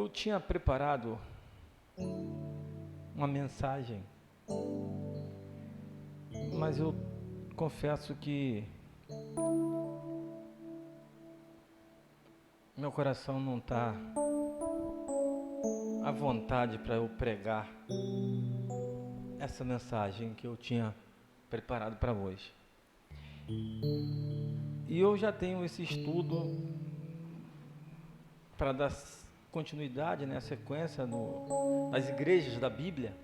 Eu tinha preparado uma mensagem, mas eu confesso que meu coração não está à vontade para eu pregar essa mensagem que eu tinha preparado para hoje. E eu já tenho esse estudo para dar continuidade, né, sequência nas igrejas da Bíblia,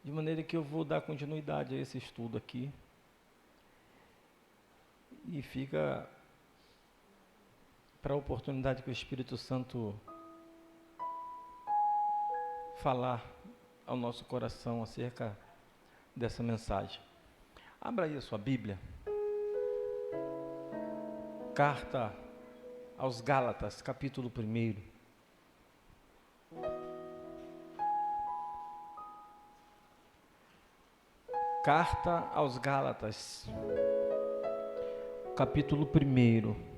de maneira que eu vou dar continuidade a esse estudo aqui. E fica para a oportunidade que o Espírito Santo falar ao nosso coração acerca dessa mensagem. Abra aí a sua Bíblia. Carta aos Gálatas, capítulo 1. Carta aos Gálatas, capítulo 1.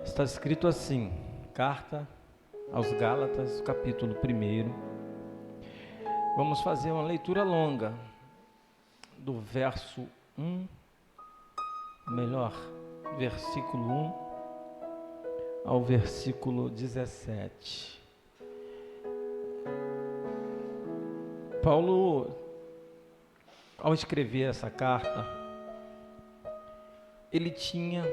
Está escrito assim, Carta aos Gálatas, capítulo 1. Vamos fazer uma leitura longa, do verso 1, versículo 1 ao versículo 17. Paulo, ao escrever essa carta, ele tinha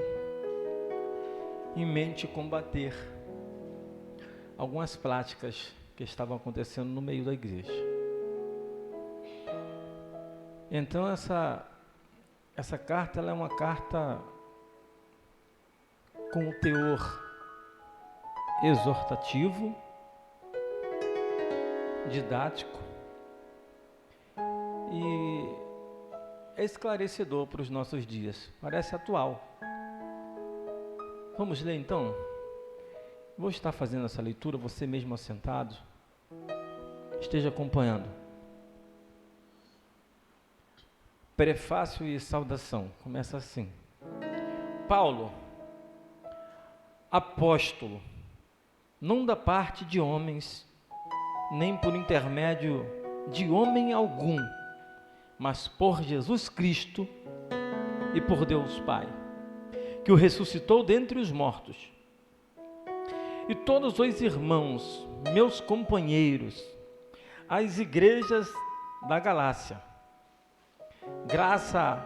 em mente combater algumas práticas que estavam acontecendo no meio da igreja. Então essa carta ela é uma carta com um teor exortativo, didático e é esclarecedor para os nossos dias, parece atual. Vamos ler então? Vou estar fazendo essa leitura, você mesmo assentado, esteja acompanhando. Prefácio e saudação, começa assim. Paulo, apóstolo, não da parte de homens, nem por intermédio de homem algum, mas por Jesus Cristo e por Deus Pai, que o ressuscitou dentre os mortos, e todos os irmãos, meus companheiros, as igrejas da Galácia, graça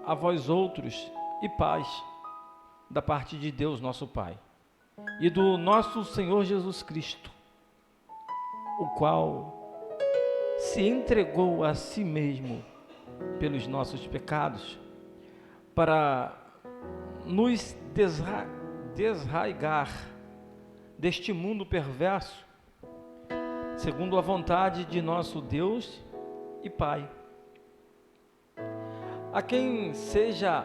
a vós outros e paz da parte de Deus nosso Pai e do nosso Senhor Jesus Cristo, o qual se entregou a si mesmo pelos nossos pecados para nos desarraigar deste mundo perverso, segundo a vontade de nosso Deus e Pai, a quem seja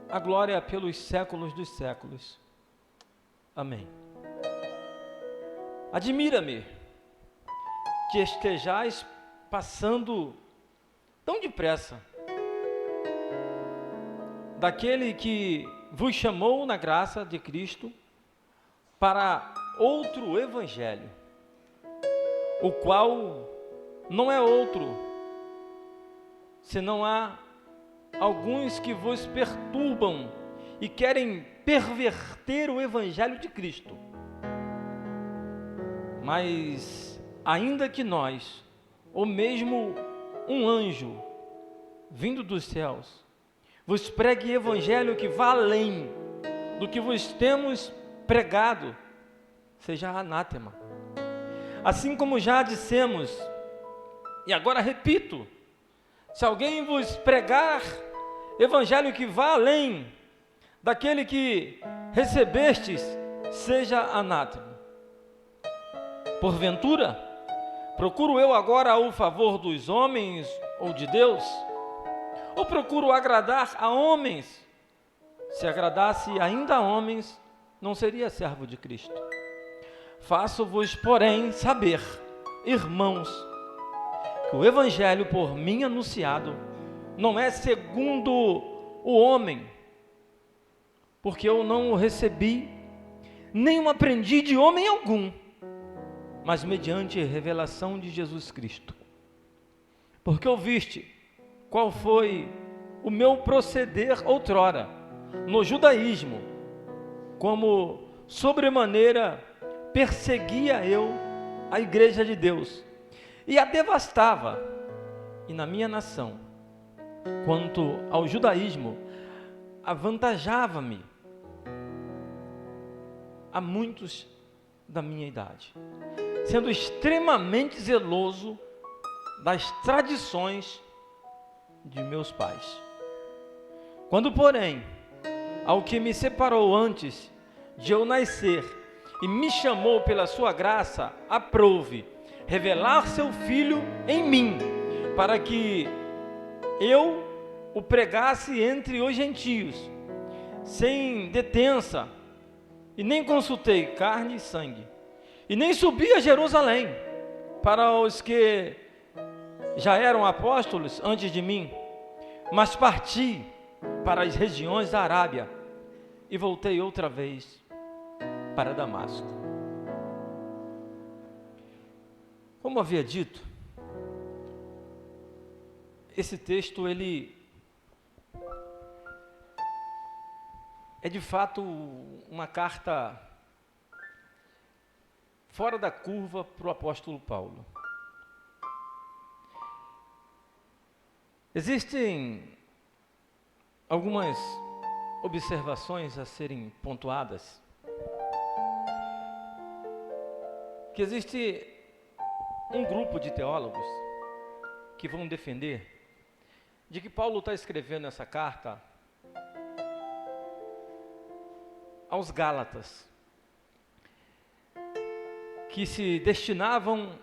a glória pelos séculos dos séculos. Amém. Admira-me que estejais passando tão depressa daquele que vos chamou na graça de Cristo para outro evangelho, o qual não é outro, senão há alguns que vos perturbam e querem perverter o evangelho de Cristo. Mas ainda que nós, ou mesmo um anjo vindo dos céus, vos pregue evangelho que vá além do que vos temos pregado, seja anátema. Assim como já dissemos, e agora repito, se alguém vos pregar evangelho que vá além daquele que recebestes, seja anátema. Porventura, procuro eu agora o favor dos homens ou de Deus? Ou procuro agradar a homens? Se agradasse ainda a homens, não seria servo de Cristo. Faço-vos, porém, saber, irmãos, que o evangelho por mim anunciado não é segundo o homem, porque eu não o recebi, nem o aprendi de homem algum, mas mediante revelação de Jesus Cristo. Porque ouviste qual foi o meu proceder outrora, no judaísmo, como sobremaneira perseguia eu a igreja de Deus, e a devastava, e na minha nação, quanto ao judaísmo, avantajava-me a muitos da minha idade, sendo extremamente zeloso das tradições de meus pais. Quando, porém, ao que me separou antes de eu nascer e me chamou pela sua graça, aprouve revelar seu Filho em mim, para que eu o pregasse entre os gentios, sem detença, e nem consultei carne e sangue, e nem subi a Jerusalém para os que já eram apóstolos antes de mim, mas parti para as regiões da Arábia e voltei outra vez para Damasco. Como havia dito, esse texto ele é de fato uma carta fora da curva para o apóstolo Paulo. Existem algumas observações a serem pontuadas. Que existe um grupo de teólogos que vão defender de que Paulo está escrevendo essa carta aos Gálatas, que se destinavam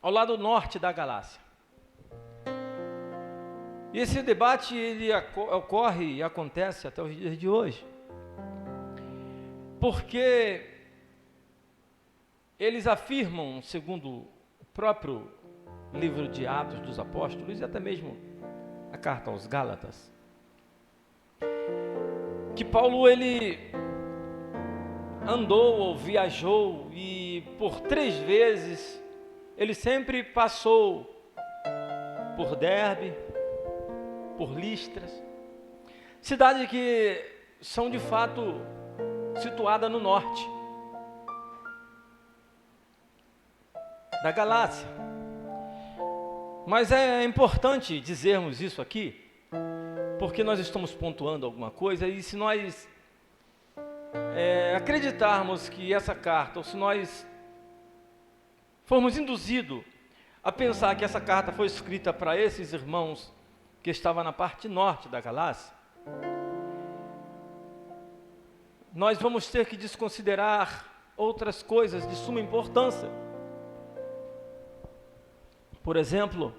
ao lado norte da Galácia. E esse debate ele ocorre e acontece até os dias de hoje, porque eles afirmam, segundo o próprio livro de Atos dos Apóstolos e até mesmo a carta aos Gálatas, que Paulo ele andou ou viajou e por 3 vezes ele sempre passou por Derbe, por Listras, cidades que são de fato situadas no norte da Galácia. Mas é importante dizermos isso aqui, porque nós estamos pontuando alguma coisa, e se nós acreditarmos que essa carta, ou se nós formos induzidos a pensar que essa carta foi escrita para esses irmãos que estavam na parte norte da Galácia, nós vamos ter que desconsiderar outras coisas de suma importância. Por exemplo,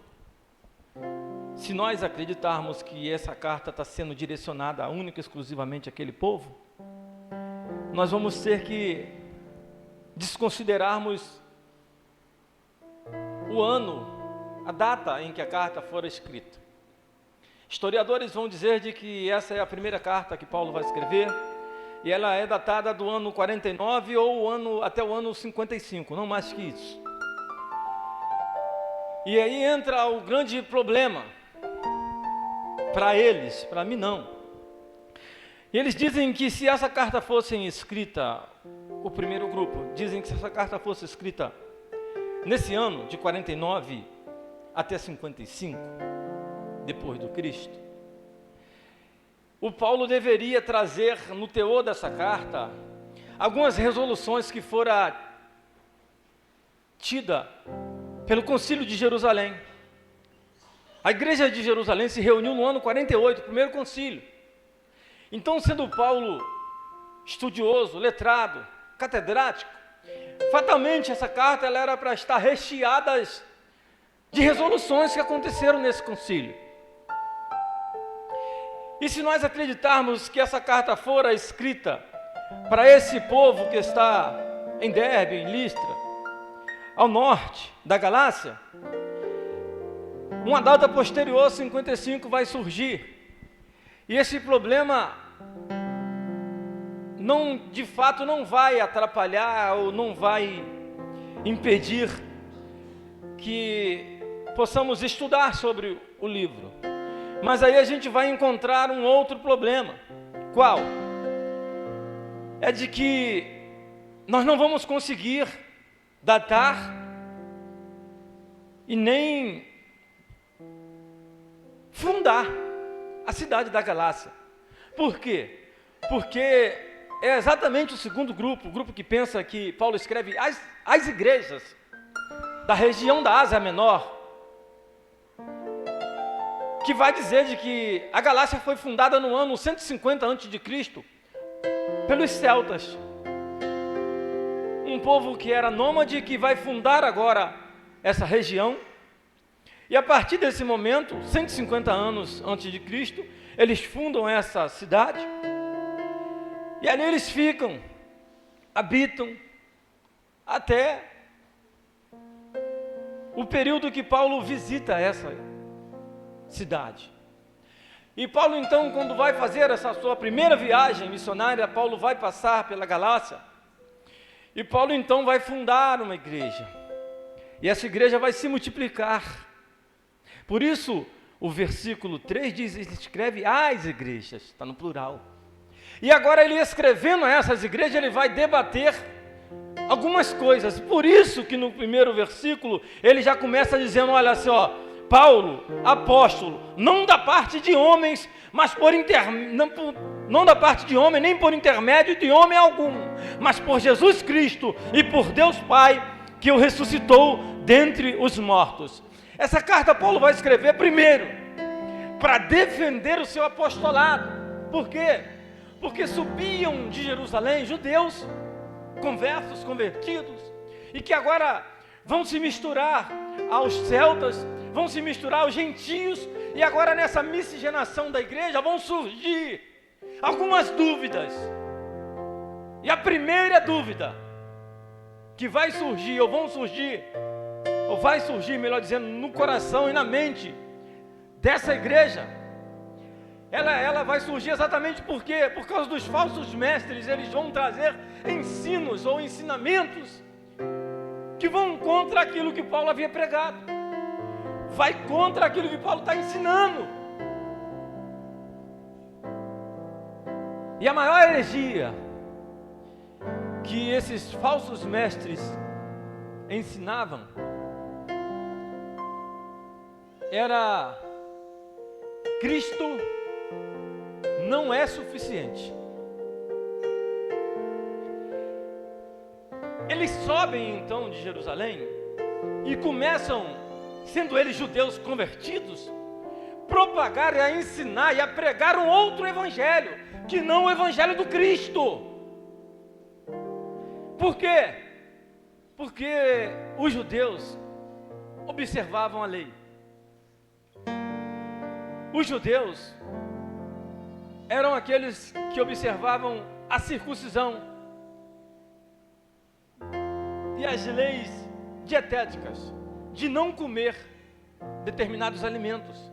se nós acreditarmos que essa carta está sendo direcionada única e exclusivamente àquele povo, nós vamos ter que desconsiderarmos o ano, a data em que a carta fora escrita. Historiadores vão dizer de que essa é a primeira carta que Paulo vai escrever, e ela é datada do ano 49 ou até o ano 55, não mais que isso. E aí entra o grande problema para eles, para mim não. E eles dizem que se essa carta fosse escrita, o primeiro grupo, dizem que se essa carta fosse escrita nesse ano de 49 até 55, depois do Cristo, o Paulo deveria trazer no teor dessa carta algumas resoluções que fora tida pelo Concílio de Jerusalém. A igreja de Jerusalém se reuniu no ano 48, o primeiro concílio. Então, sendo Paulo estudioso, letrado, catedrático, fatalmente essa carta ela era para estar recheada de resoluções que aconteceram nesse concílio. E se nós acreditarmos que essa carta fora escrita para esse povo que está em Derbe, em Listra, ao norte da Galácia, uma data posterior, 55, vai surgir. E esse problema de fato não vai atrapalhar ou não vai impedir que possamos estudar sobre o livro. Mas aí a gente vai encontrar um outro problema. Qual? É de que nós não vamos conseguir datar e nem fundar a cidade da Galácia. Por quê? Porque é exatamente o segundo grupo, o grupo que pensa que Paulo escreve às igrejas da região da Ásia Menor, que vai dizer de que a Galácia foi fundada no ano 150 a.C. pelos celtas, um povo que era nômade, que vai fundar agora essa região. E a partir desse momento, 150 anos antes de Cristo, eles fundam essa cidade, e ali eles ficam, habitam, até o período que Paulo visita essa cidade. E Paulo então, quando vai fazer essa sua primeira viagem missionária, Paulo vai passar pela Galácia, e Paulo então vai fundar uma igreja, e essa igreja vai se multiplicar. Por isso, o versículo 3 diz, ele escreve às igrejas, está no plural. E agora ele escrevendo a essas igrejas, ele vai debater algumas coisas. Por isso que no primeiro versículo, ele já começa dizendo, olha só, Paulo, apóstolo, não da parte de homens, mas não da parte de homem, nem por intermédio de homem algum, mas por Jesus Cristo e por Deus Pai, que o ressuscitou dentre os mortos. Essa carta Paulo vai escrever primeiro para defender o seu apostolado. Por quê? Porque subiam de Jerusalém judeus, conversos, convertidos, e que agora vão se misturar aos celtas, vão se misturar aos gentios, e agora nessa miscigenação da igreja vão surgir algumas dúvidas. E a primeira dúvida que vai surgir, ou vai surgir, melhor dizendo, no coração e na mente dessa igreja, ela vai surgir exatamente por quê? Por causa dos falsos mestres. Eles vão trazer ensinos ou ensinamentos que vão contra aquilo que Paulo havia pregado, vai contra aquilo que Paulo está ensinando. E a maior heresia que esses falsos mestres ensinavam era: Cristo não é suficiente. Eles sobem então de Jerusalém e começam, sendo eles judeus convertidos, propagar e a ensinar e a pregar um outro evangelho, que não o evangelho do Cristo. Por quê? Porque os judeus observavam a lei. Os judeus eram aqueles que observavam a circuncisão e as leis dietéticas de não comer determinados alimentos.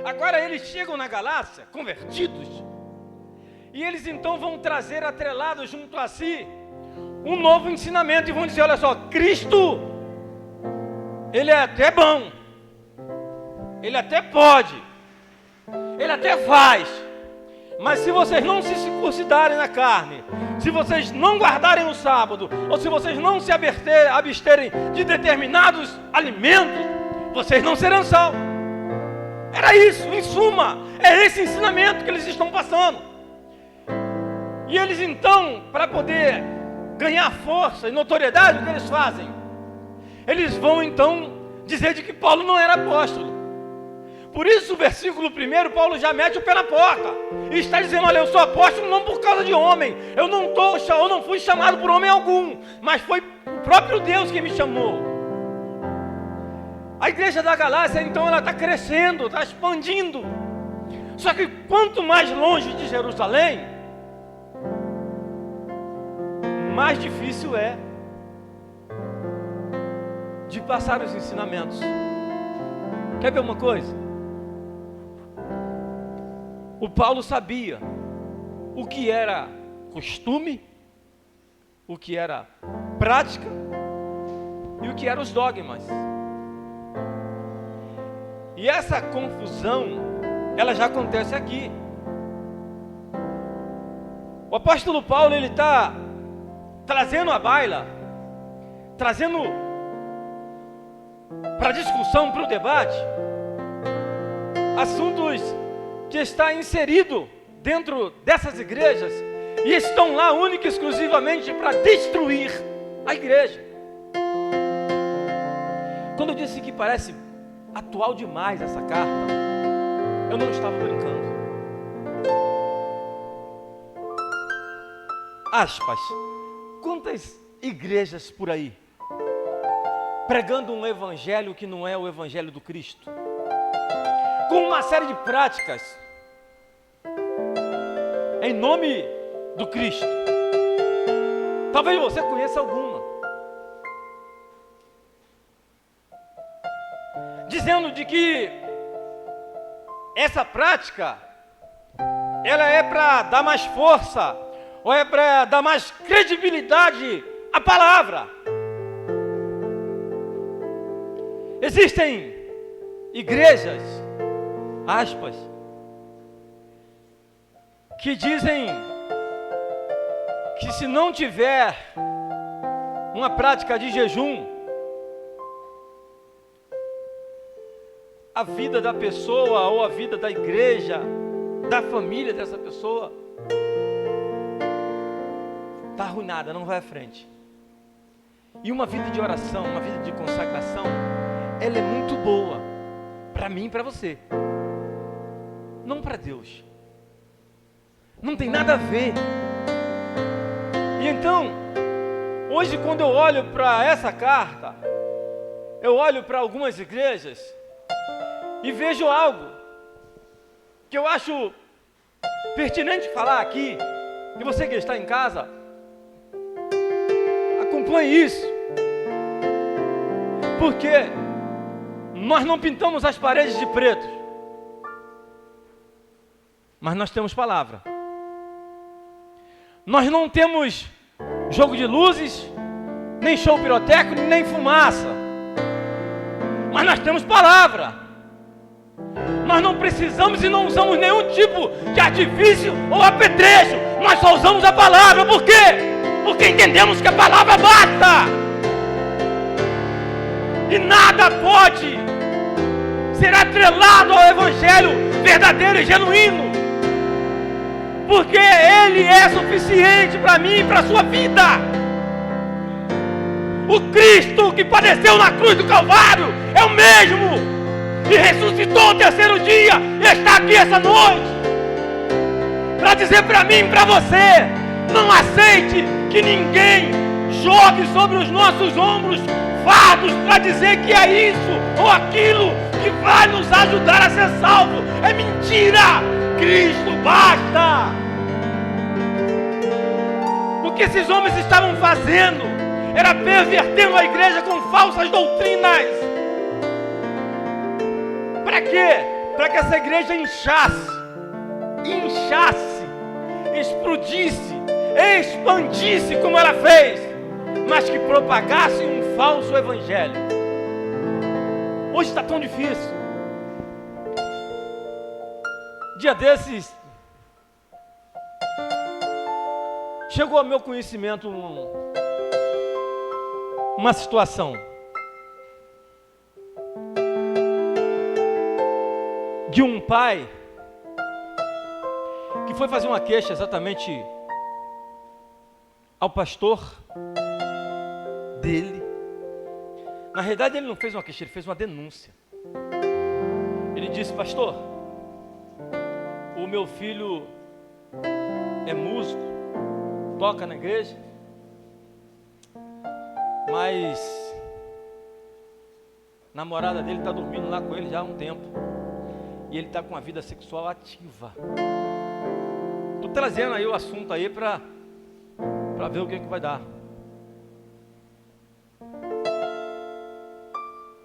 Agora eles chegam na Galácia, convertidos, e eles então vão trazer atrelado junto a si um novo ensinamento e vão dizer: olha só, Cristo, Ele é até bom, Ele até pode, Ele até faz, mas se vocês não se circuncidarem na carne, se vocês não guardarem o sábado, ou se vocês não se absterem de determinados alimentos, vocês não serão salvos. Era isso, em suma, é esse ensinamento que eles estão passando. E eles então, para poder ganhar força e notoriedade, o que eles fazem? Eles vão então dizer de que Paulo não era apóstolo. Por isso o versículo 1, Paulo já mete o pé na porta e está dizendo: olha, eu sou apóstolo não por causa de homem, eu não fui chamado por homem algum, mas foi o próprio Deus que me chamou. A igreja da Galácia então ela está crescendo, está expandindo, só que quanto mais longe de Jerusalém, mais difícil é de passar os ensinamentos. Quer ver uma coisa? O Paulo sabia o que era costume, o que era prática e o que eram os dogmas. E essa confusão, ela já acontece aqui. O apóstolo Paulo, ele está trazendo à baila, trazendo para discussão, para o debate, assuntos que está inserido dentro dessas igrejas e estão lá única e exclusivamente para destruir a igreja. Quando eu disse que parece atual demais essa carta, eu não estava brincando. Aspas, quantas igrejas por aí pregando um evangelho que não é o evangelho do Cristo, com uma série de práticas em nome do Cristo. Talvez você conheça alguma, dizendo de que essa prática ela é para dar mais força, ou é para dar mais credibilidade à palavra. Existem igrejas, aspas, que dizem que se não tiver uma prática de jejum, a vida da pessoa ou a vida da igreja, da família dessa pessoa, está arruinada, não vai à frente. E uma vida de oração, uma vida de consagração, ela é muito boa para mim e para você, não para Deus. Não tem nada a ver. E então, hoje quando eu olho para essa carta, eu olho para algumas igrejas e vejo algo que eu acho pertinente falar aqui. E você que está em casa, acompanhe isso. Porque nós não pintamos as paredes de preto, mas nós temos palavra. Nós não temos jogo de luzes, nem show pirotécnico, nem fumaça, mas nós temos palavra. Nós não precisamos e não usamos nenhum tipo de artifício ou apetrecho. Nós só usamos a palavra. Por quê? Porque entendemos que a palavra basta. E nada pode ser atrelado ao evangelho verdadeiro e genuíno, porque ele é suficiente para mim e para a sua vida. O Cristo que padeceu na cruz do Calvário é o mesmo e ressuscitou ao terceiro dia e está aqui essa noite para dizer para mim e para você: não aceite que ninguém jogue sobre os nossos ombros fardos para dizer que é isso ou aquilo que vai nos ajudar a ser salvo. É mentira. Cristo basta. O que esses homens estavam fazendo era pervertendo a igreja com falsas doutrinas. Para quê? Para que essa igreja inchasse, explodisse, expandisse como ela fez, mas que propagasse um falso evangelho. Hoje está tão difícil. Dia desses, chegou ao meu conhecimento uma situação de um pai que foi fazer uma queixa exatamente ao pastor dele. Na realidade ele não fez uma queixa, ele fez uma denúncia. Ele disse: pastor, o meu filho é músico, toca na igreja, mas a namorada dele está dormindo lá com ele já há um tempo, e ele está com uma vida sexual ativa. Estou trazendo aí o assunto aí para para ver o que vai dar.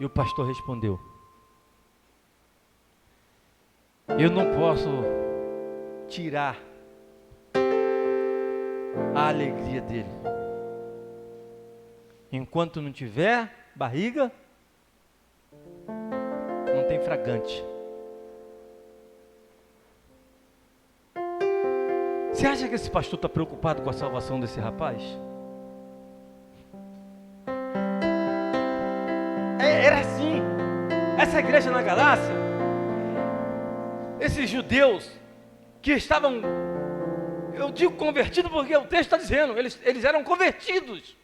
E o pastor respondeu: eu não posso tirar a alegria dele. Enquanto não tiver barriga, não tem fragante. Você acha que esse pastor está preocupado com a salvação desse rapaz? Era assim. Essa igreja na Galácia, esses judeus que estavam, eu digo convertidos porque o texto está dizendo, eles eram convertidos,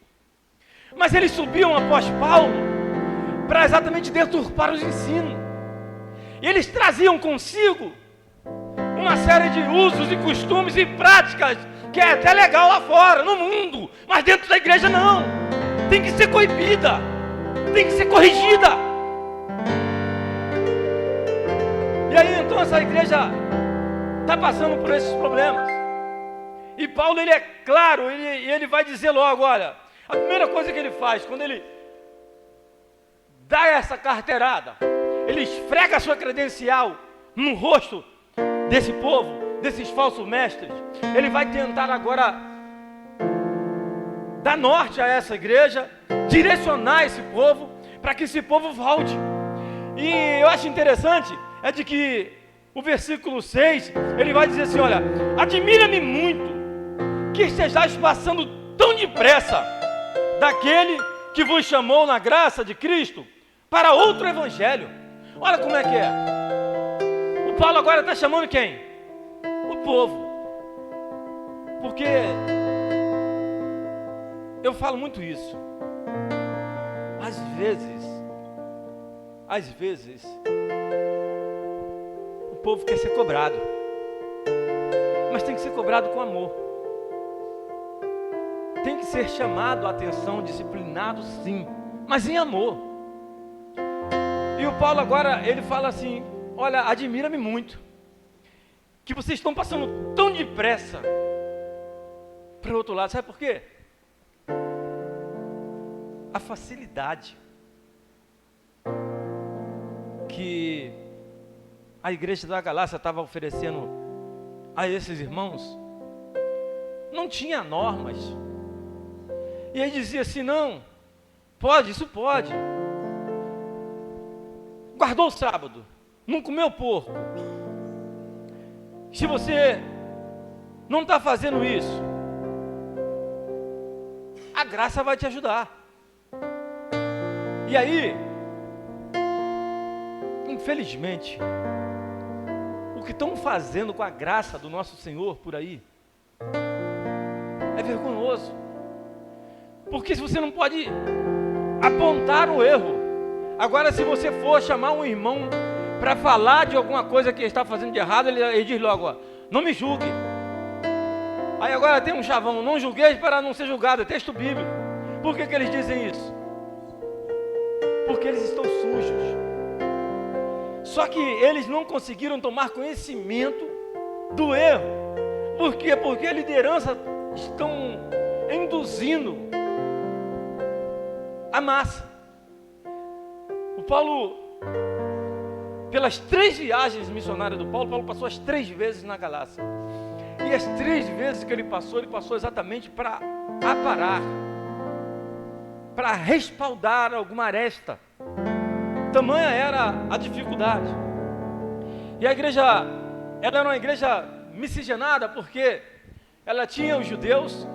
mas eles subiam após Paulo para exatamente deturpar os ensinos, e eles traziam consigo uma série de usos e costumes e práticas que é até legal lá fora, no mundo, mas dentro da igreja não, tem que ser coibida, tem que ser corrigida. E aí então essa igreja está passando por esses problemas, e Paulo, ele é claro, ele vai dizer logo, olha, a primeira coisa que ele faz, quando ele dá essa carteirada, ele esfrega a sua credencial no rosto desse povo, desses falsos mestres. Ele vai tentar agora dar norte a essa igreja, direcionar esse povo, para que esse povo volte. E eu acho interessante, é de que o versículo 6, ele vai dizer assim, olha, admira-me muito que estejais passando tão depressa daquele que vos chamou na graça de Cristo para outro evangelho. Olha como é que é. O Paulo agora está chamando quem? O povo. Porque eu falo muito isso. Às vezes, o povo quer ser cobrado, mas tem que ser cobrado com amor. Tem que ser chamado a atenção, disciplinado sim, mas em amor. E o Paulo agora, ele fala assim, olha, admira-me muito que vocês estão passando tão depressa para o outro lado. Sabe por quê? A facilidade que a igreja da Galácia estava oferecendo a esses irmãos, não tinha normas. E aí dizia assim, não, pode, isso pode. Guardou o sábado, não comeu porco. Se você não está fazendo isso, a graça vai te ajudar. E aí, infelizmente, o que estão fazendo com a graça do nosso Senhor por aí é vergonhoso. Porque se você não pode apontar o erro, agora se você for chamar um irmão para falar de alguma coisa que ele está fazendo de errado, ele diz logo, ó, não me julgue. Aí agora tem um chavão, não julgueis para não ser julgado, é texto bíblico. Por que eles dizem isso? Porque eles estão sujos. Só que eles não conseguiram tomar conhecimento do erro. Por quê? Porque a liderança estão induzindo a massa. O Paulo, pelas 3 viagens missionárias do Paulo, Paulo passou as 3 vezes na Galácia. E as 3 vezes que ele passou exatamente para aparar, para respaldar alguma aresta. Tamanha era a dificuldade. E a igreja, ela era uma igreja miscigenada, porque ela tinha os judeus,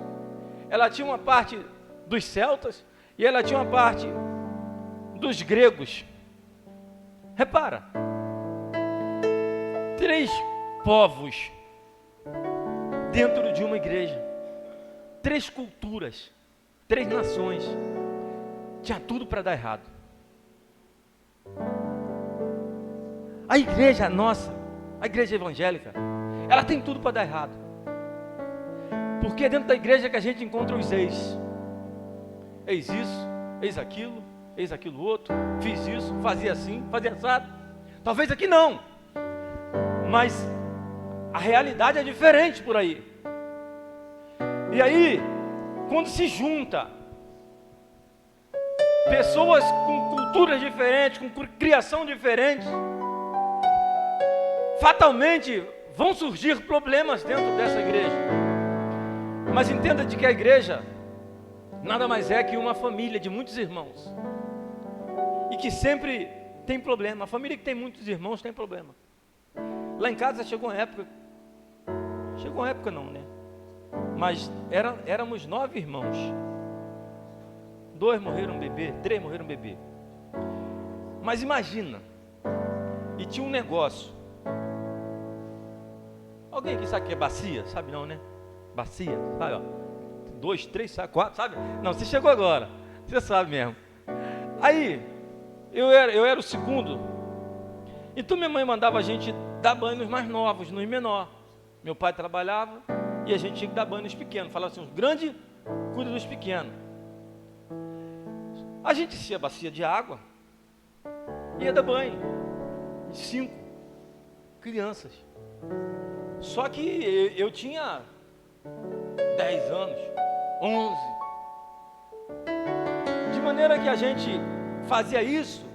ela tinha uma parte dos celtas, e ela tinha uma parte dos gregos. Repara, 3 povos dentro de uma igreja, 3 culturas, 3 nações. Tinha tudo para dar errado. A igreja nossa, a igreja evangélica, ela tem tudo para dar errado. Porque é dentro da igreja que a gente encontra os eis. Eis isso, eis aquilo outro, fiz isso, fazia assim, fazia assado. Talvez aqui não, mas a realidade é diferente por aí. E aí, quando se junta pessoas com culturas diferentes, com criação diferente, fatalmente vão surgir problemas dentro dessa igreja. Mas entenda de que a igreja nada mais é que uma família de muitos irmãos, e que sempre tem problema. A família que tem muitos irmãos tem problema. Lá em casa chegou uma época não, né? Mas éramos 9 irmãos. 2 morreram bebê, 3 morreram bebê. Mas imagina, e tinha um negócio. Alguém aqui sabe o que é bacia? Sabe não, né? Bacia, sabe, ó. 2, 3, 4, sabe? Não, você chegou agora, você sabe mesmo. Aí, eu era o segundo. Então minha mãe mandava a gente dar banho nos mais novos, nos menores. Meu pai trabalhava e a gente tinha que dar banho nos pequenos. Falava assim, os grandes cuidam dos pequenos. A gente enchia a bacia de água e ia dar banho de 5 crianças. Só que eu tinha 10 anos, 11. De maneira que a gente fazia isso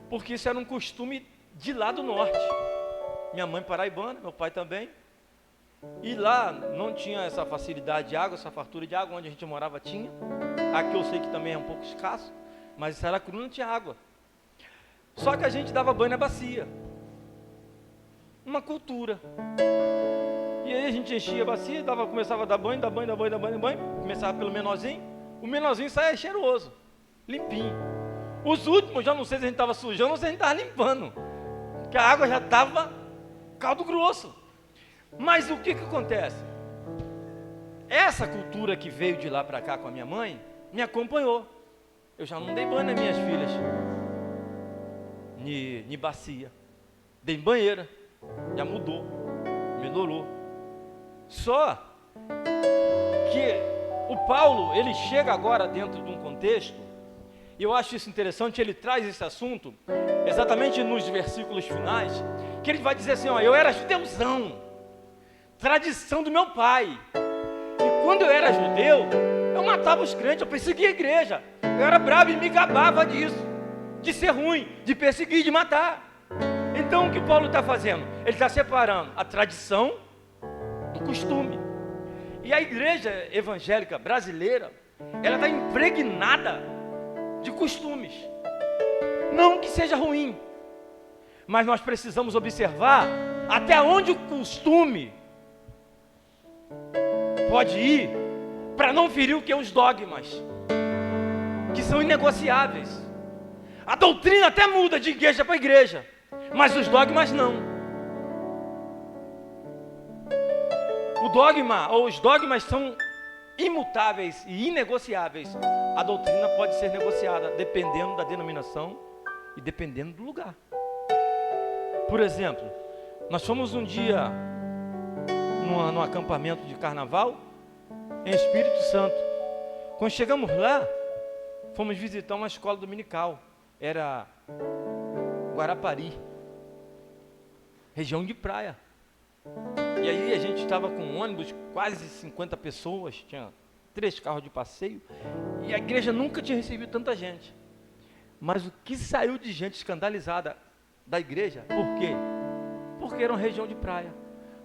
porque isso era um costume de lá do norte. Minha mãe paraibana, meu pai também. E lá não tinha essa facilidade de água, essa fartura de água. Onde a gente morava tinha. Aqui eu sei que também é um pouco escasso, mas em Saracuru não tinha água. Só que a gente dava banho na bacia. Uma cultura. E aí a gente enchia a bacia, começava a dar banho. Começava pelo menorzinho. O menorzinho saia cheiroso, limpinho. Os últimos, já não sei se a gente estava sujando ou se a gente estava limpando, porque a água já estava caldo grosso. Mas o que acontece? Essa cultura que veio de lá para cá com a minha mãe, me acompanhou. Eu já não dei banho nas minhas filhas de bacia, dei em banheira, já mudou, melhorou. Só que o Paulo, ele chega agora dentro de um contexto, e eu acho isso interessante, ele traz esse assunto exatamente nos versículos finais, que ele vai dizer assim, ó, eu era judeuzão, tradição do meu pai, e quando eu era judeu, eu matava os crentes, eu perseguia a igreja, eu era bravo e me gabava disso, de ser ruim, de perseguir, de matar. Então o que Paulo está fazendo? Ele está separando a tradição do costume. E a igreja evangélica brasileira, ela está impregnada de costumes. Não que seja ruim, mas nós precisamos observar até onde o costume pode ir para não ferir o que é os dogmas, que são inegociáveis. A doutrina até muda de igreja para igreja, mas os dogmas não. O dogma ou os dogmas são imutáveis e inegociáveis. A doutrina pode ser negociada dependendo da denominação e dependendo do lugar. Por exemplo, nós fomos um dia num acampamento de carnaval em Espírito Santo. Quando chegamos lá, fomos visitar uma escola dominical. Era Guarapari, região de praia. E aí a gente estava com um ônibus, quase 50 pessoas, tinha 3 carros de passeio, e a igreja nunca tinha recebido tanta gente. Mas o que saiu de gente escandalizada da igreja, por quê? Porque era uma região de praia.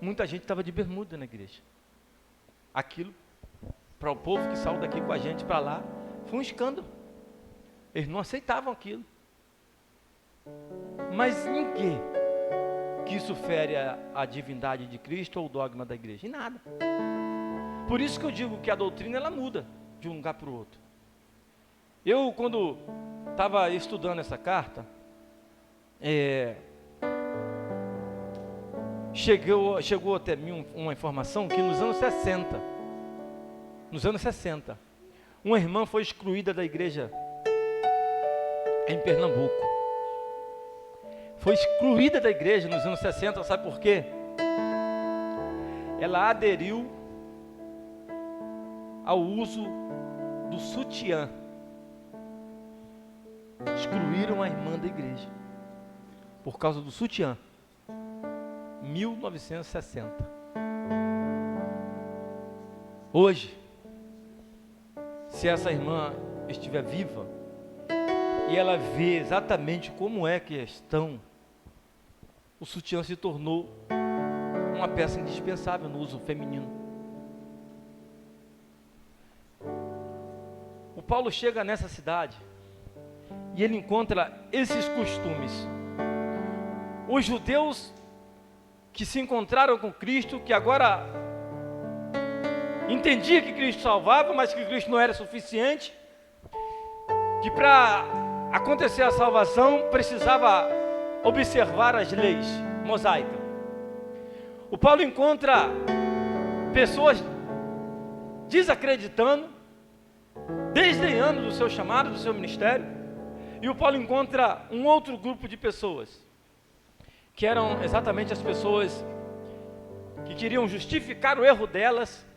Muita gente estava de bermuda na igreja. Aquilo, para o povo que saiu daqui com a gente para lá, foi um escândalo. Eles não aceitavam aquilo. Mas em que isso fere a divindade de Cristo ou o dogma da igreja? Em nada. Por isso que eu digo que a doutrina ela muda de um lugar para o outro. Eu, quando estava estudando essa carta, chegou até mim uma informação que nos anos 60, uma irmã foi excluída da igreja em Pernambuco. Foi excluída da igreja nos anos 60, sabe por quê? Ela aderiu ao uso do sutiã. Excluíram a irmã da igreja por causa do sutiã. 1960. Hoje, se essa irmã estiver viva e ela vê exatamente como é que estão, o sutiã se tornou uma peça indispensável no uso feminino. O Paulo chega nessa cidade e ele encontra esses costumes. Os judeus que se encontraram com Cristo, que agora entendia que Cristo salvava, mas que Cristo não era suficiente, que para acontecer a salvação precisava observar as leis mosaicas. O Paulo encontra pessoas desacreditando, desdenhando do seu chamado, do seu ministério, e o Paulo encontra um outro grupo de pessoas, que eram exatamente as pessoas que queriam justificar o erro delas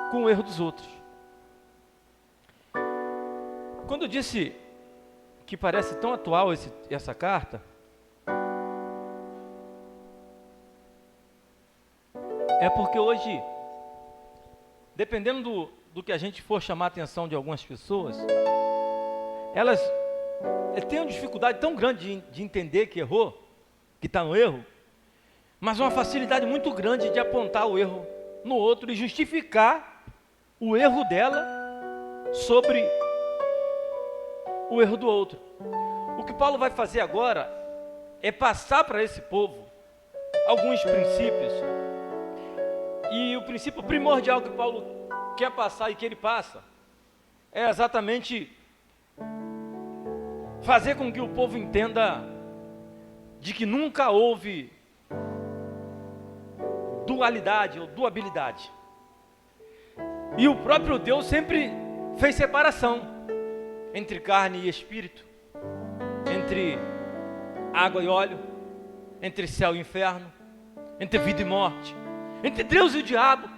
com o erro dos outros. Quando eu disse que parece tão atual essa carta, é porque hoje, dependendo do que a gente for chamar a atenção de algumas pessoas, elas têm uma dificuldade tão grande de entender que errou, que está no erro, mas uma facilidade muito grande de apontar o erro no outro e justificar o erro dela sobre o erro do outro. O que Paulo vai fazer agora é passar para esse povo alguns princípios. E o princípio primordial que Paulo quer passar e que ele passa é exatamente fazer com que o povo entenda de que nunca houve dualidade ou duabilidade. E o próprio Deus sempre fez separação entre carne e espírito, entre água e óleo, entre céu e inferno, entre vida e morte, entre Deus e o diabo.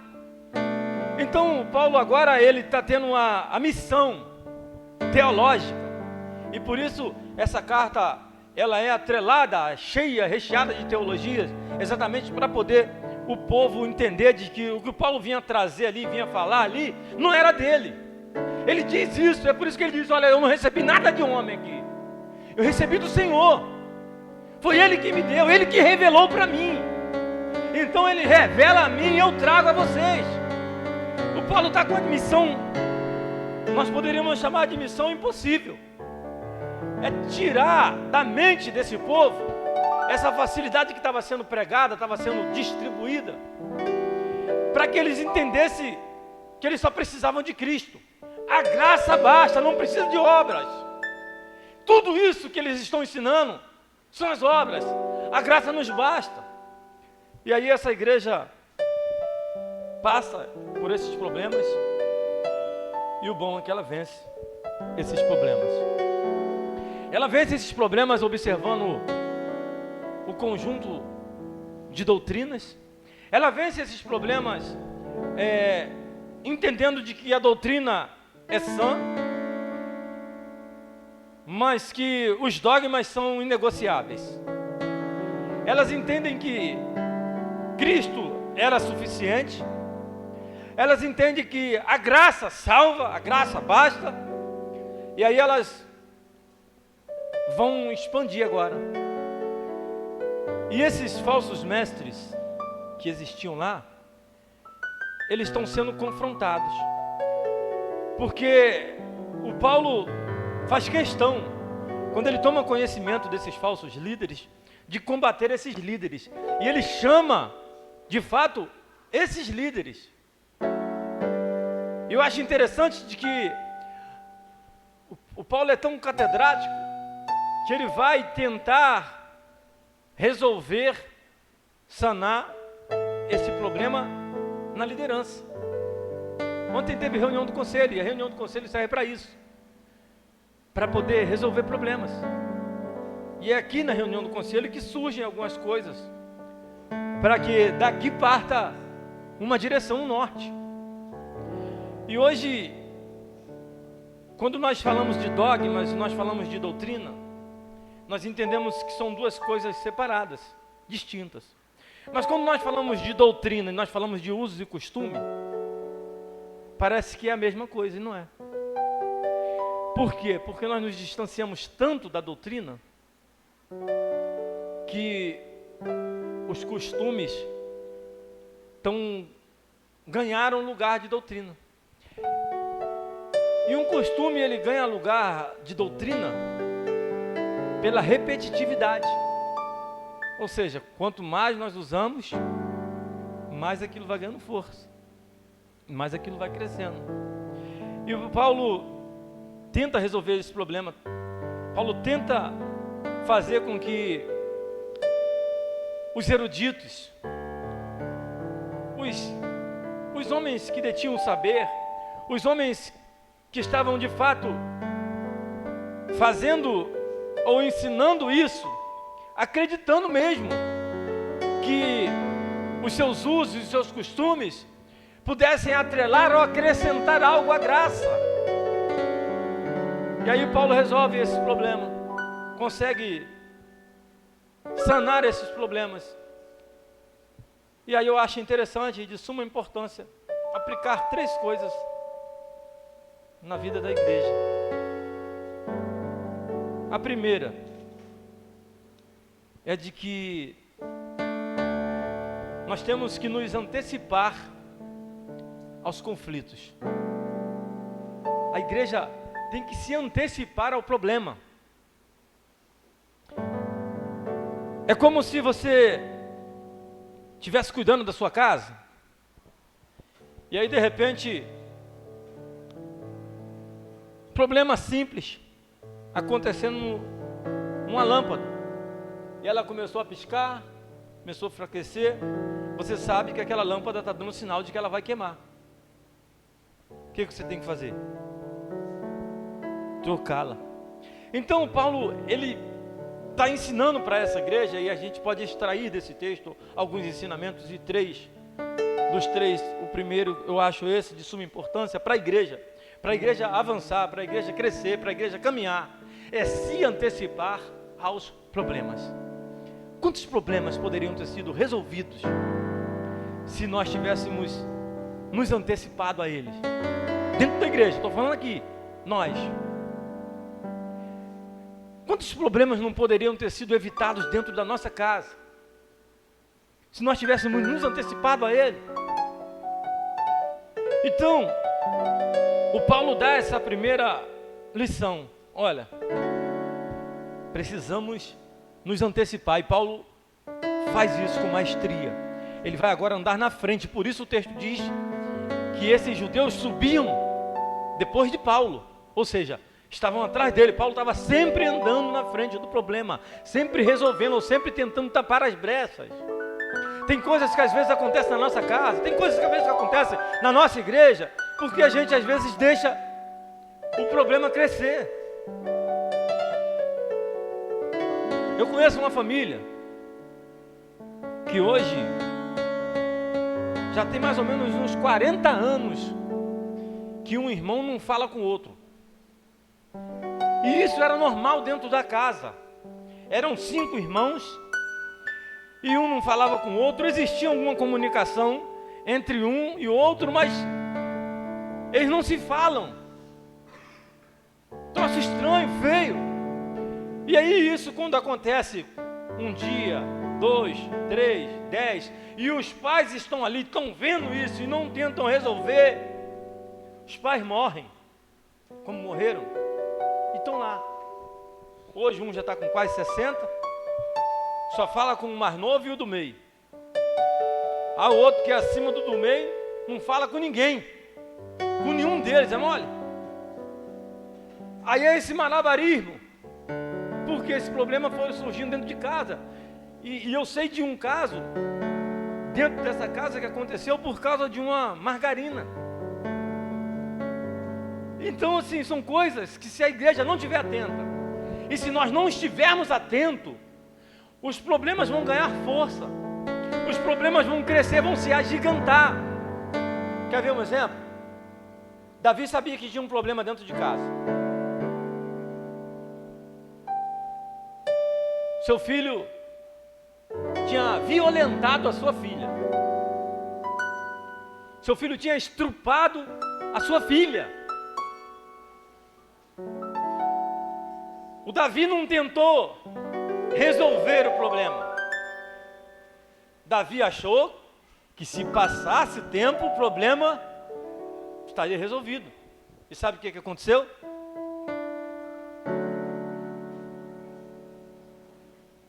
Então Paulo agora ele está tendo a missão teológica, e por isso essa carta ela é atrelada, cheia, recheada de teologias, exatamente para poder o povo entender de que o que o Paulo vinha trazer ali, vinha falar ali, não era dele. Ele diz isso, é por isso que ele diz: olha, eu não recebi nada de homem aqui, eu recebi do Senhor, foi Ele que me deu, Ele que revelou para mim, então Ele revela a mim e eu trago a vocês. O Paulo está com a missão, nós poderíamos chamar de missão impossível, é tirar da mente desse povo essa facilidade que estava sendo pregada, estava sendo distribuída, para que eles entendessem que eles só precisavam de Cristo. A graça basta, não precisa de obras. Tudo isso que eles estão ensinando são as obras, a graça nos basta. E aí essa igreja passa por esses problemas, e o bom é que ela vence esses problemas. Ela vence esses problemas observando o conjunto de doutrinas. Ela vence esses problemas entendendo de que a doutrina é sã, mas que os dogmas são inegociáveis. Elas entendem que Cristo era suficiente. Elas entendem que a graça salva, a graça basta. E aí elas vão expandir agora. E esses falsos mestres que existiam lá, eles estão sendo confrontados, porque o Paulo faz questão, quando ele toma conhecimento desses falsos líderes, de combater esses líderes, e ele chama, de fato, esses líderes. Eu acho interessante de que o Paulo é tão catedrático, que ele vai tentar resolver, sanar esse problema na liderança. Ontem teve reunião do conselho, e a reunião do conselho serve para isso, para poder resolver problemas. E é aqui na reunião do conselho que surgem algumas coisas, para que daqui parta uma direção no norte. E hoje, quando nós falamos de dogmas, nós falamos de doutrina, nós entendemos que são duas coisas separadas, distintas. Mas quando nós falamos de doutrina e nós falamos de usos e costume, parece que é a mesma coisa e não é. Por quê? Porque nós nos distanciamos tanto da doutrina que os costumes ganharam lugar de doutrina. E um costume, ele ganha lugar de doutrina pela repetitividade. Ou seja, quanto mais nós usamos, mais aquilo vai ganhando força, mais aquilo vai crescendo. E o Paulo tenta resolver esse problema. Paulo tenta fazer com que os eruditos, os homens que detinham o saber, os homens que estavam de fato fazendo ou ensinando isso, acreditando mesmo que os seus usos e os seus costumes pudessem atrelar ou acrescentar algo à graça. E aí Paulo resolve esse problema, consegue sanar esses problemas. E aí eu acho interessante e de suma importância aplicar 3 coisas na vida da igreja. A primeira é de que nós temos que nos antecipar aos conflitos. A igreja tem que se antecipar ao problema. É como se você estivesse cuidando da sua casa, e aí de repente, problema simples, acontecendo numa lâmpada, e ela começou a piscar, começou a enfraquecer, você sabe que aquela lâmpada está dando sinal de que ela vai queimar. O que você tem que fazer? Trocá-la. Então Paulo, ele está ensinando para essa igreja, e a gente pode extrair desse texto alguns ensinamentos, e dos três, o primeiro eu acho esse de suma importância para a igreja avançar, para a igreja crescer, para a igreja caminhar, é se antecipar aos problemas. Quantos problemas poderiam ter sido resolvidos se nós tivéssemos nos antecipado a eles? Dentro da igreja, estou falando aqui, nós. Quantos problemas não poderiam ter sido evitados dentro da nossa casa, se nós tivéssemos nos antecipado a ele? Então, o Paulo dá essa primeira lição. Olha, precisamos nos antecipar, e Paulo faz isso com maestria. Ele vai agora andar na frente, por isso o texto diz que esses judeus subiam depois de Paulo, ou seja, estavam atrás dele. Paulo estava sempre andando na frente do problema, sempre resolvendo, ou sempre tentando tapar as brechas. Tem coisas que às vezes acontecem na nossa casa, tem coisas que às vezes acontecem na nossa igreja, porque a gente às vezes deixa o problema crescer. Eu conheço uma família que hoje já tem mais ou menos uns 40 anos que um irmão não fala com o outro. E isso era normal dentro da casa. Eram 5 irmãos e um não falava com o outro. Existia alguma comunicação entre um e o outro, mas eles não se falam. Troço estranho, feio. E aí isso, quando acontece um dia, 2, 3, 10, e os pais estão ali, estão vendo isso e não tentam resolver, os pais morrem, como morreram, e estão lá. Hoje um já está com quase 60, só fala com o mais novo e o do meio. Há outro que é acima do meio, não fala com ninguém, com nenhum deles, é mole? Aí é esse malabarismo, porque esse problema foi surgindo dentro de casa. E eu sei de um caso, dentro dessa casa, que aconteceu por causa de uma margarina. Então assim, são coisas que se a igreja não estiver atenta, e se nós não estivermos atentos, os problemas vão ganhar força, os problemas vão crescer, vão se agigantar. Quer ver um exemplo? Davi sabia que tinha um problema dentro de casa. Seu filho tinha violentado a sua filha. Seu filho tinha estrupado a sua filha. O Davi não tentou resolver o problema. Davi achou que se passasse tempo, o problema estaria resolvido. E sabe o que aconteceu?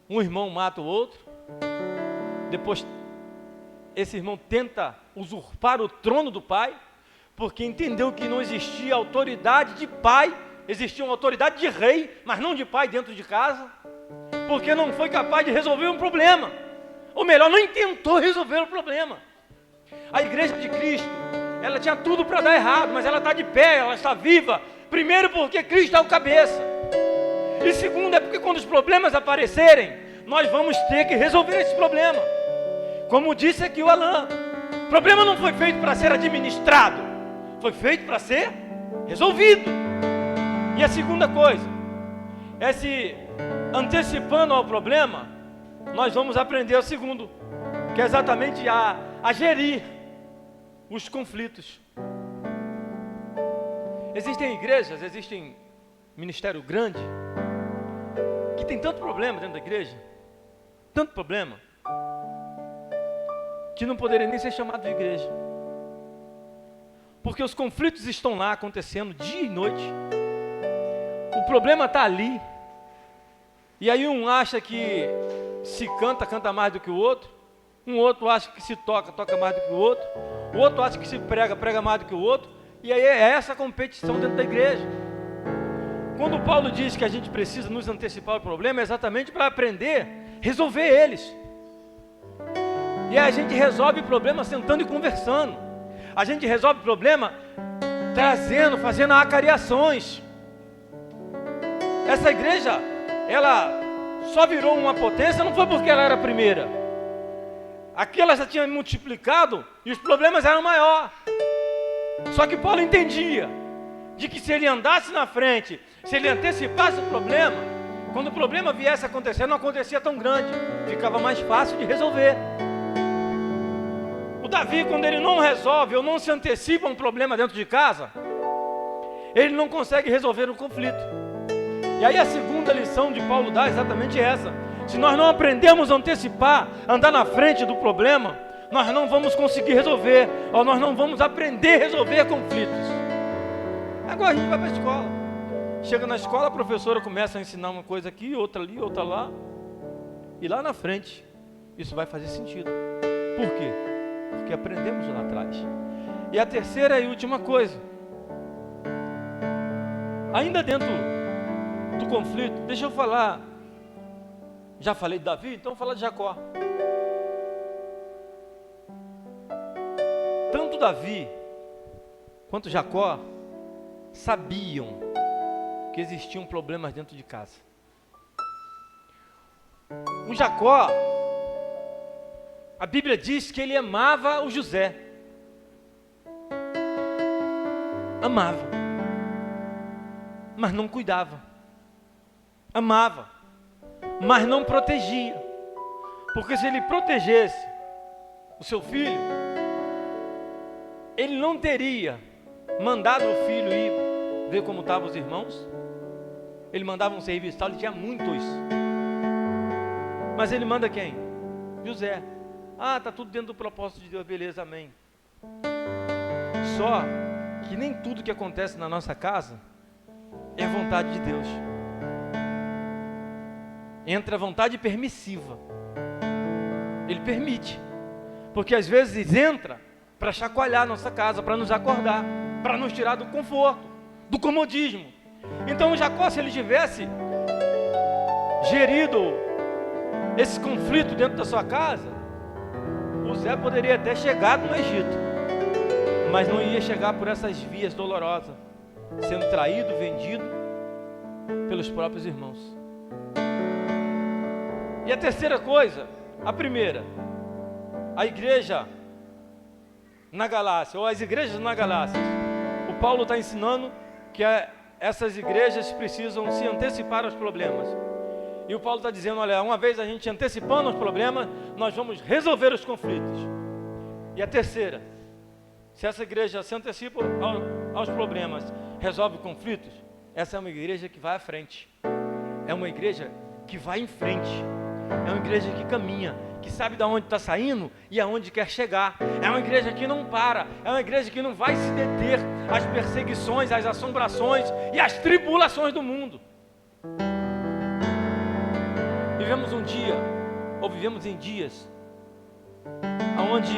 Um irmão mata o outro. Depois, esse irmão tenta usurpar o trono do pai, porque entendeu que não existia autoridade de pai, existia uma autoridade de rei, mas não de pai dentro de casa, porque não foi capaz de resolver um problema. Ou melhor, não tentou resolver o problema. A igreja de Cristo, ela tinha tudo para dar errado, mas ela está de pé, ela está viva. Primeiro porque Cristo é o cabeça. E segundo é porque quando os problemas aparecerem, nós vamos ter que resolver esse problema. Como disse aqui o Alain, o problema não foi feito para ser administrado, foi feito para ser resolvido. E a segunda coisa, é se antecipando ao problema, nós vamos aprender o segundo, que é exatamente a gerir os conflitos. Existem igrejas, existem ministério grande, que tem tanto problema dentro da igreja, tanto problema, que não poderia nem ser chamado de igreja, porque os conflitos estão lá acontecendo dia e noite, o problema está ali, e aí um acha que se canta mais do que o outro, um outro acha que se toca mais do que o outro acha que se prega mais do que o outro, e aí é essa competição dentro da igreja. Quando Paulo diz que a gente precisa nos antecipar ao problema, é exatamente para aprender a resolver eles. E aí a gente resolve o problema sentando e conversando. A gente resolve o problema trazendo, fazendo acariações. Essa igreja, ela só virou uma potência, não foi porque ela era a primeira. Aqui ela já tinha multiplicado e os problemas eram maiores. Só que Paulo entendia de que se ele andasse na frente, se ele antecipasse o problema, quando o problema viesse a acontecer, não acontecia tão grande, ficava mais fácil de resolver. O Davi, quando ele não resolve ou não se antecipa um problema dentro de casa, ele não consegue resolver o conflito. E aí a segunda lição de Paulo dá exatamente essa: se nós não aprendemos a antecipar, andar na frente do problema, nós não vamos conseguir resolver, ou nós não vamos aprender a resolver conflitos. Agora a gente vai para a escola, chega na escola, a professora começa a ensinar uma coisa aqui, outra ali, outra lá, e lá na frente isso vai fazer sentido. Por quê? Porque aprendemos lá atrás. E a terceira e última coisa, ainda dentro do conflito, deixa eu falar, já falei de Davi, então vou falar de Jacó. Tanto Davi quanto Jacó sabiam que existiam problemas dentro de casa. O Jacó, a Bíblia diz que ele amava o José. Amava, mas não cuidava. Amava, mas não protegia. Porque se ele protegesse o seu filho, ele não teria mandado o filho ir ver como estavam os irmãos. Ele mandava um serviço tal, ele tinha muitos. Mas ele manda quem? José. Ah, está tudo dentro do propósito de Deus, beleza, amém. Só que nem tudo que acontece na nossa casa é vontade de Deus. Entra a vontade permissiva. Ele permite. Porque às vezes entra para chacoalhar a nossa casa, para nos acordar, para nos tirar do conforto, do comodismo. Então Jacó, se ele tivesse gerido esse conflito dentro da sua casa, o Zé poderia até chegar no Egito, mas não ia chegar por essas vias dolorosas, sendo traído, vendido pelos próprios irmãos. E a terceira coisa, a primeira, a igreja na Galácia, ou as igrejas na Galácia, o Paulo está ensinando que essas igrejas precisam se antecipar aos problemas. E o Paulo está dizendo, olha, uma vez a gente antecipando os problemas, nós vamos resolver os conflitos. E a terceira, se essa igreja se antecipa aos problemas, resolve conflitos, essa é uma igreja que vai à frente. É uma igreja que vai em frente. É uma igreja que caminha, que sabe de onde está saindo e aonde quer chegar. É uma igreja que não para. É uma igreja que não vai se deter às perseguições, às assombrações e às tribulações do mundo. Vivemos um dia, ou vivemos em dias, onde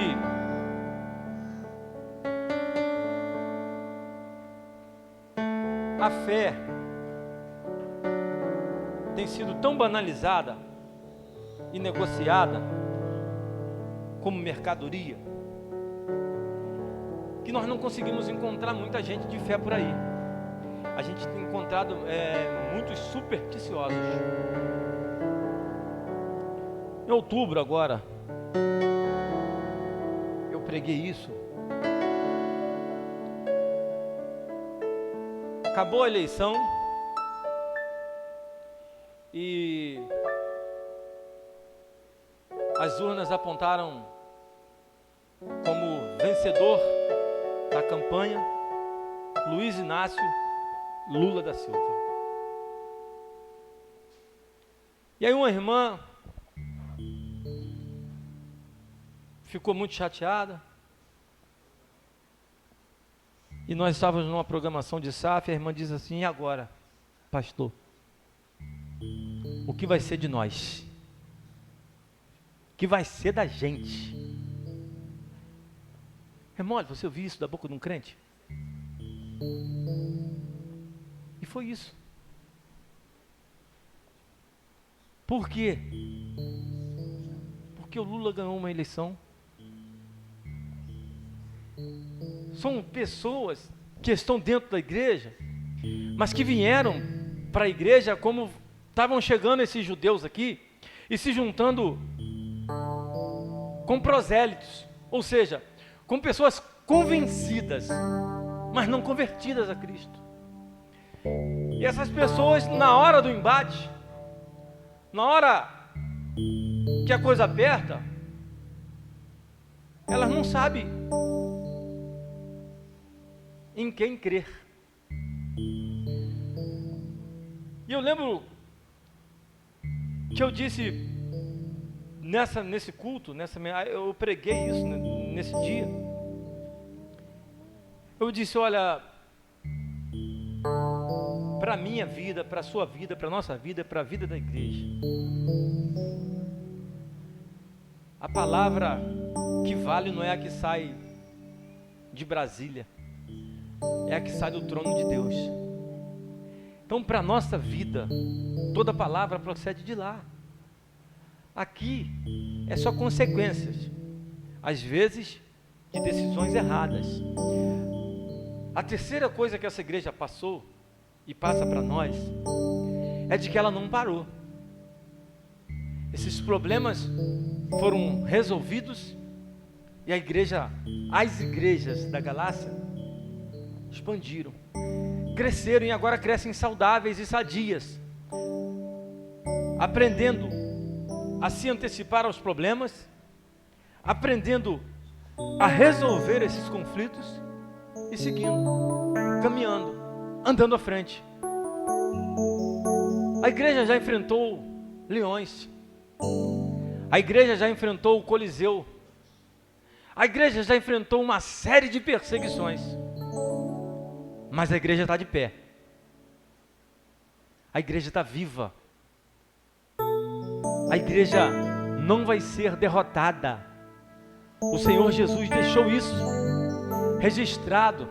a fé tem sido tão banalizada e negociada como mercadoria, que nós não conseguimos encontrar muita gente de fé por aí. A gente tem encontrado muitos supersticiosos. Em outubro agora, eu preguei isso. Acabou a eleição e as urnas apontaram como vencedor da campanha Luiz Inácio Lula da Silva. E aí uma irmã ficou muito chateada. E nós estávamos numa programação de SAF, e a irmã diz assim: e agora, pastor? O que vai ser de nós? O que vai ser da gente? É mole você ouvir isso da boca de um crente? E foi isso. Por quê? Porque o Lula ganhou uma eleição. São pessoas que estão dentro da igreja, mas que vieram para a igreja como estavam chegando esses judeus aqui e se juntando com prosélitos, ou seja, com pessoas convencidas, mas não convertidas a Cristo. E essas pessoas, na hora do embate, na hora que a coisa aperta, elas não sabem em quem crer. E eu lembro que eu disse nesse culto, eu preguei isso nesse dia. Eu disse: olha, para a minha vida, para a sua vida, para a nossa vida, para a vida da igreja, a palavra que vale não é a que sai de Brasília, é a que sai do trono de Deus. Então, para a nossa vida, toda palavra procede de lá. Aqui é só consequências, às vezes, de decisões erradas. A terceira coisa que essa igreja passou e passa para nós é de que ela não parou. Esses problemas foram resolvidos e as igrejas da Galácia expandiram, cresceram e agora crescem saudáveis e sadias, aprendendo a se antecipar aos problemas, aprendendo a resolver esses conflitos e seguindo, caminhando, andando à frente. A igreja já enfrentou leões, a igreja já enfrentou o Coliseu, a igreja já enfrentou uma série de perseguições, mas a igreja está de pé, a igreja está viva, a igreja não vai ser derrotada. O Senhor Jesus deixou isso registrado.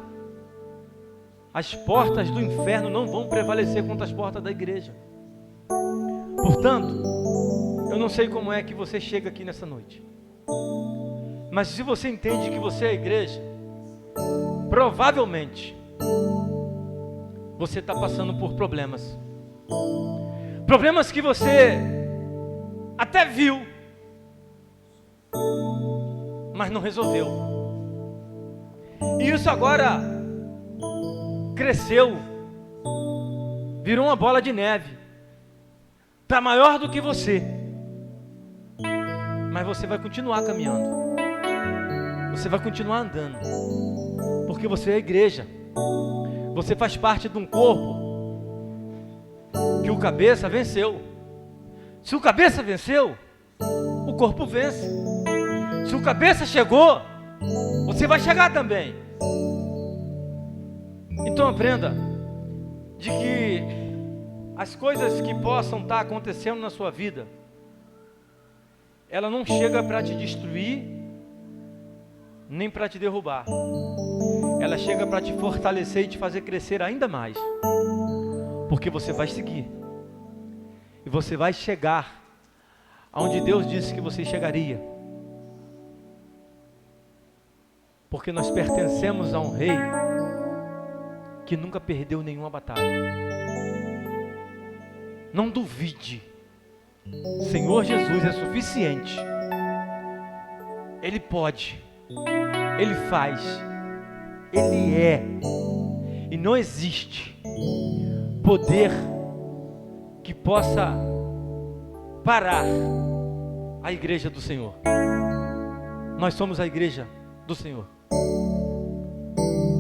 As portas do inferno não vão prevalecer contra as portas da igreja. Portanto, eu não sei como é que você chega aqui nessa noite, mas se você entende que você é a igreja, provavelmente você está passando por problemas que você até viu, mas não resolveu. E isso agora cresceu, virou uma bola de neve, está maior do que você, mas você vai continuar caminhando, você vai continuar andando. Porque você é a igreja. Você faz parte de um corpo que o cabeça venceu. Se o cabeça venceu, o corpo vence. Se o cabeça chegou, você vai chegar também. Então aprenda de que as coisas que possam estar acontecendo na sua vida, ela não chega para te destruir, nem para te derrubar. Ela chega para te fortalecer e te fazer crescer ainda mais. Porque você vai seguir. E você vai chegar aonde Deus disse que você chegaria. Porque nós pertencemos a um rei que nunca perdeu nenhuma batalha. Não duvide. Senhor Jesus é suficiente. Ele pode. Ele faz. Ele é. E não existe poder que possa parar a igreja do Senhor. Nós somos a igreja do Senhor.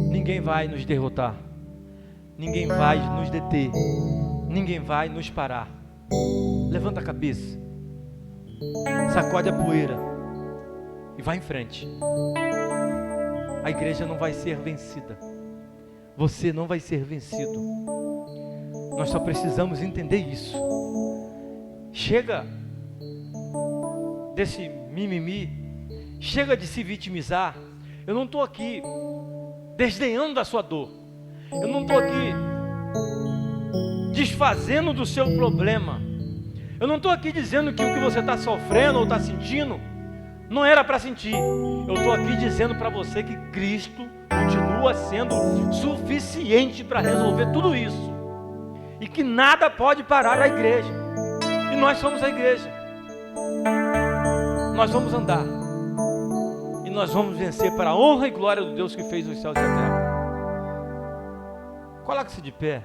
Ninguém vai nos derrotar. Ninguém vai nos deter. Ninguém vai nos parar. Levanta a cabeça. Sacode a poeira. E vai em frente. A igreja não vai ser vencida. Você não vai ser vencido. Nós só precisamos entender isso. Chega desse mimimi. Chega de se vitimizar. Eu não estou aqui desdenhando da sua dor. Eu não estou aqui desfazendo do seu problema. Eu não estou aqui dizendo que o que você está sofrendo ou está sentindo não era para sentir. Eu estou aqui dizendo para você que Cristo continua sendo suficiente para resolver tudo isso. E que nada pode parar a igreja. E nós somos a igreja. Nós vamos andar. E nós vamos vencer para a honra e glória do Deus que fez os céus e a terra. Coloque-se de pé.